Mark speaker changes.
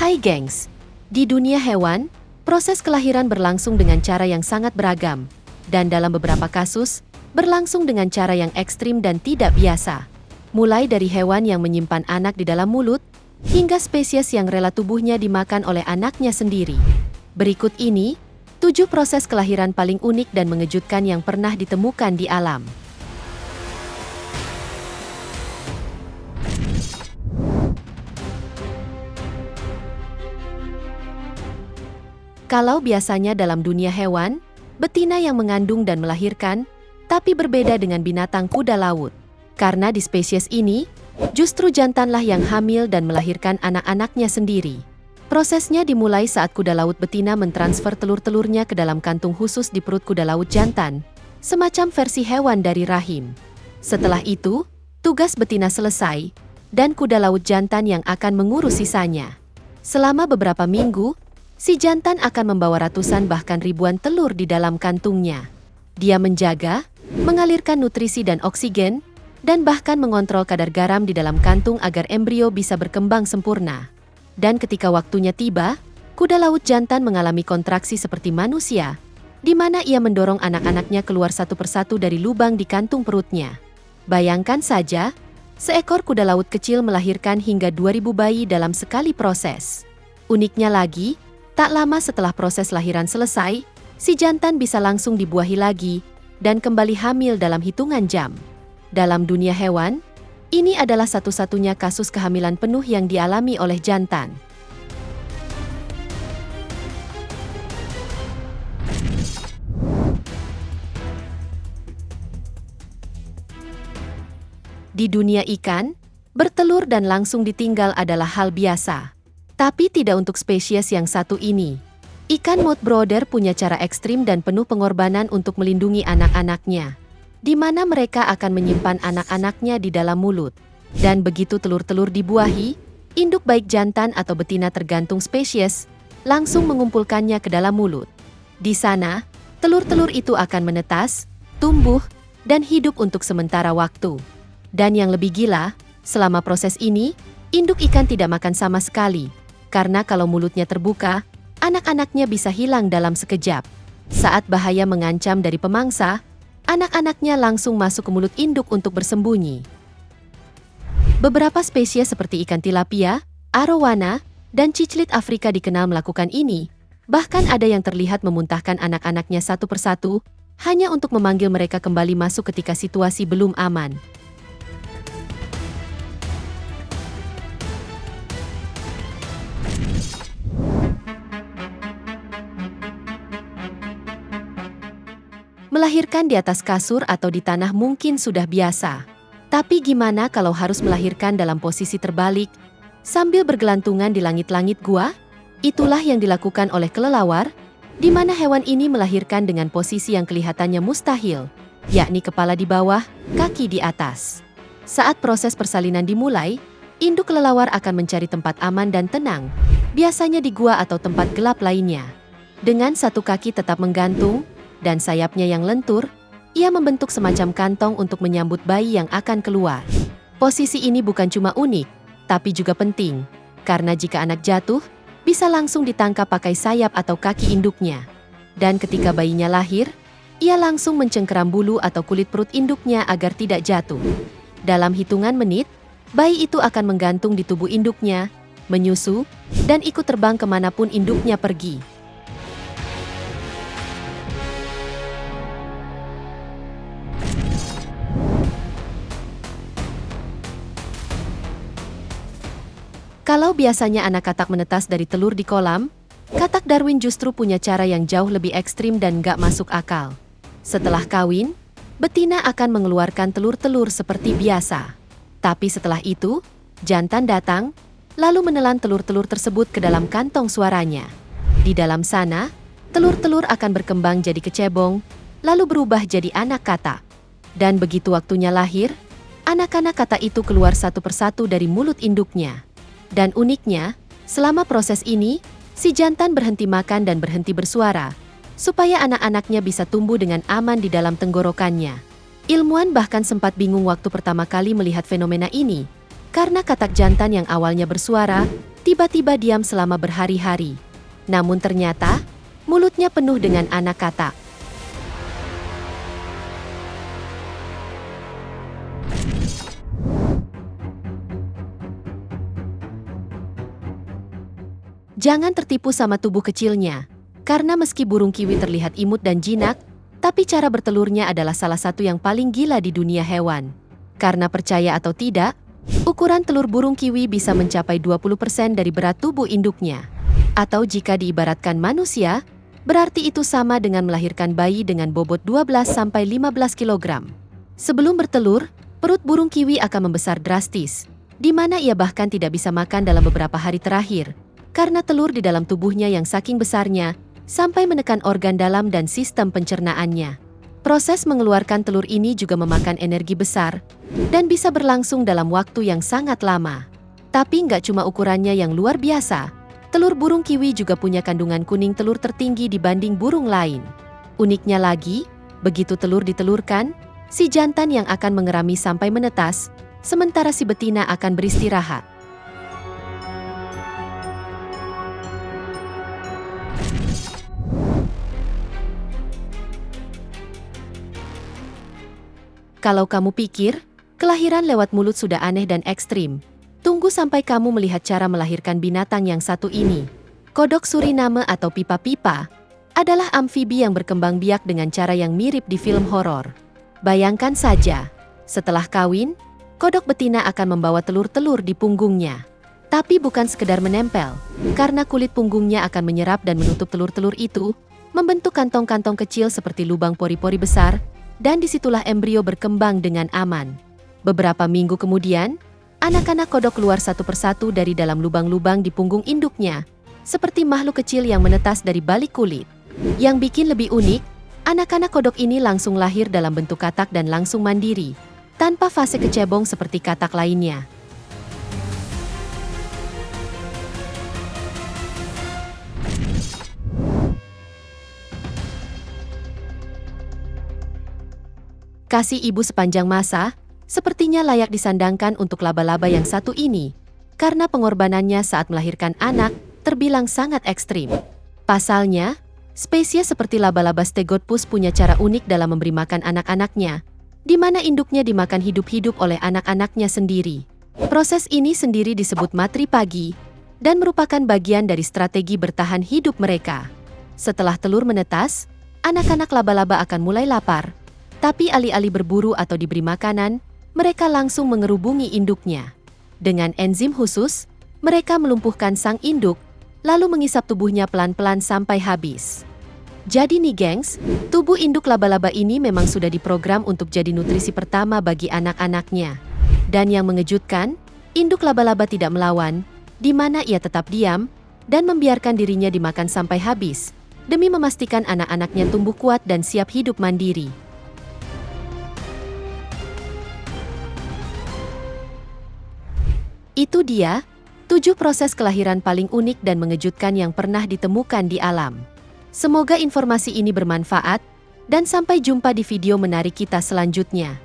Speaker 1: Hai gengs, di dunia hewan, proses kelahiran berlangsung dengan cara yang sangat beragam, dan dalam beberapa kasus, berlangsung dengan cara yang ekstrim dan tidak biasa. Mulai dari hewan yang menyimpan anak di dalam mulut, hingga spesies yang rela tubuhnya dimakan oleh anaknya sendiri. Berikut ini, 7 proses kelahiran paling unik dan mengejutkan yang pernah ditemukan di alam. Kalau biasanya dalam dunia hewan, betina yang mengandung dan melahirkan, tapi berbeda dengan binatang kuda laut. Karena di spesies ini, justru jantanlah yang hamil dan melahirkan anak-anaknya sendiri. Prosesnya dimulai saat kuda laut betina mentransfer telur-telurnya ke dalam kantung khusus di perut kuda laut jantan, semacam versi hewan dari rahim. Setelah itu, tugas betina selesai, dan kuda laut jantan yang akan mengurus sisanya. Selama beberapa minggu, si jantan akan membawa ratusan bahkan ribuan telur di dalam kantungnya. Dia menjaga, mengalirkan nutrisi dan oksigen, dan bahkan mengontrol kadar garam di dalam kantung agar embrio bisa berkembang sempurna. Dan ketika waktunya tiba, kuda laut jantan mengalami kontraksi seperti manusia, di mana ia mendorong anak-anaknya keluar satu persatu dari lubang di kantung perutnya. Bayangkan saja, seekor kuda laut kecil melahirkan hingga 2000 bayi dalam sekali proses. Uniknya lagi, tak lama setelah proses lahiran selesai, si jantan bisa langsung dibuahi lagi dan kembali hamil dalam hitungan jam. Dalam dunia hewan, ini adalah satu-satunya kasus kehamilan penuh yang dialami oleh jantan. Di dunia ikan, bertelur dan langsung ditinggal adalah hal biasa. Tapi tidak untuk spesies yang satu ini. Ikan moth brooder punya cara ekstrim dan penuh pengorbanan untuk melindungi anak-anaknya, di mana mereka akan menyimpan anak-anaknya di dalam mulut. Dan begitu telur-telur dibuahi, induk baik jantan atau betina tergantung spesies, langsung mengumpulkannya ke dalam mulut. Di sana, telur-telur itu akan menetas, tumbuh, dan hidup untuk sementara waktu. Dan yang lebih gila, selama proses ini, induk ikan tidak makan sama sekali. Karena kalau mulutnya terbuka, anak-anaknya bisa hilang dalam sekejap. Saat bahaya mengancam dari pemangsa, anak-anaknya langsung masuk ke mulut induk untuk bersembunyi. Beberapa spesies seperti ikan tilapia, arowana, dan ciclit Afrika dikenal melakukan ini. Bahkan ada yang terlihat memuntahkan anak-anaknya satu persatu, hanya untuk memanggil mereka kembali masuk ketika situasi belum aman. Melahirkan di atas kasur atau di tanah mungkin sudah biasa. Tapi gimana kalau harus melahirkan dalam posisi terbalik, sambil bergelantungan di langit-langit gua? Itulah yang dilakukan oleh kelelawar, di mana hewan ini melahirkan dengan posisi yang kelihatannya mustahil, yakni kepala di bawah, kaki di atas. Saat proses persalinan dimulai, induk kelelawar akan mencari tempat aman dan tenang, biasanya di gua atau tempat gelap lainnya. Dengan satu kaki tetap menggantung, dan sayapnya yang lentur, ia membentuk semacam kantong untuk menyambut bayi yang akan keluar. Posisi ini bukan cuma unik, tapi juga penting, karena jika anak jatuh, bisa langsung ditangkap pakai sayap atau kaki induknya. Dan ketika bayinya lahir, ia langsung mencengkeram bulu atau kulit perut induknya agar tidak jatuh. Dalam hitungan menit, bayi itu akan menggantung di tubuh induknya, menyusu, dan ikut terbang kemanapun induknya pergi. Kalau biasanya anak katak menetas dari telur di kolam, katak Darwin justru punya cara yang jauh lebih ekstrim dan gak masuk akal. Setelah kawin, betina akan mengeluarkan telur-telur seperti biasa. Tapi setelah itu, jantan datang, lalu menelan telur-telur tersebut ke dalam kantong suaranya. Di dalam sana, telur-telur akan berkembang jadi kecebong, lalu berubah jadi anak katak. Dan begitu waktunya lahir, anak-anak katak itu keluar satu persatu dari mulut induknya. Dan uniknya, selama proses ini, si jantan berhenti makan dan berhenti bersuara, supaya anak-anaknya bisa tumbuh dengan aman di dalam tenggorokannya. Ilmuwan bahkan sempat bingung waktu pertama kali melihat fenomena ini, karena katak jantan yang awalnya bersuara, tiba-tiba diam selama berhari-hari. Namun ternyata, mulutnya penuh dengan anak katak. Jangan tertipu sama tubuh kecilnya, karena meski burung kiwi terlihat imut dan jinak, tapi cara bertelurnya adalah salah satu yang paling gila di dunia hewan. Karena percaya atau tidak, ukuran telur burung kiwi bisa mencapai 20% dari berat tubuh induknya. Atau jika diibaratkan manusia, berarti itu sama dengan melahirkan bayi dengan bobot 12-15 kg. Sebelum bertelur, perut burung kiwi akan membesar drastis, di mana ia bahkan tidak bisa makan dalam beberapa hari terakhir, karena telur di dalam tubuhnya yang saking besarnya, sampai menekan organ dalam dan sistem pencernaannya. Proses mengeluarkan telur ini juga memakan energi besar, dan bisa berlangsung dalam waktu yang sangat lama. Tapi nggak cuma ukurannya yang luar biasa, telur burung kiwi juga punya kandungan kuning telur tertinggi dibanding burung lain. Uniknya lagi, begitu telur ditelurkan, si jantan yang akan mengerami sampai menetas, sementara si betina akan beristirahat. Kalau kamu pikir, kelahiran lewat mulut sudah aneh dan ekstrim, tunggu sampai kamu melihat cara melahirkan binatang yang satu ini. Kodok Suriname atau pipa-pipa adalah amfibi yang berkembang biak dengan cara yang mirip di film horor. Bayangkan saja, setelah kawin, kodok betina akan membawa telur-telur di punggungnya. Tapi bukan sekedar menempel, karena kulit punggungnya akan menyerap dan menutup telur-telur itu, membentuk kantong-kantong kecil seperti lubang pori-pori besar, dan disitulah embrio berkembang dengan aman. Beberapa minggu kemudian, anak-anak kodok keluar satu persatu dari dalam lubang-lubang di punggung induknya, seperti makhluk kecil yang menetas dari balik kulit. Yang bikin lebih unik, anak-anak kodok ini langsung lahir dalam bentuk katak dan langsung mandiri, tanpa fase kecebong seperti katak lainnya. Kasih ibu sepanjang masa, sepertinya layak disandangkan untuk laba-laba yang satu ini, karena pengorbanannya saat melahirkan anak terbilang sangat ekstrim. Pasalnya, spesies seperti laba-laba Stegothpus punya cara unik dalam memberi makan anak-anaknya, di mana induknya dimakan hidup-hidup oleh anak-anaknya sendiri. Proses ini sendiri disebut matri pagi, dan merupakan bagian dari strategi bertahan hidup mereka. Setelah telur menetas, anak-anak laba-laba akan mulai lapar, tapi alih-alih berburu atau diberi makanan, mereka langsung mengerubungi induknya. Dengan enzim khusus, mereka melumpuhkan sang induk, lalu mengisap tubuhnya pelan-pelan sampai habis. Jadi nih gengs, tubuh induk laba-laba ini memang sudah diprogram untuk jadi nutrisi pertama bagi anak-anaknya. Dan yang mengejutkan, induk laba-laba tidak melawan, di mana ia tetap diam, dan membiarkan dirinya dimakan sampai habis, demi memastikan anak-anaknya tumbuh kuat dan siap hidup mandiri. Itu dia, 7 proses kelahiran paling unik dan mengejutkan yang pernah ditemukan di alam. Semoga informasi ini bermanfaat, dan sampai jumpa di video menarik kita selanjutnya.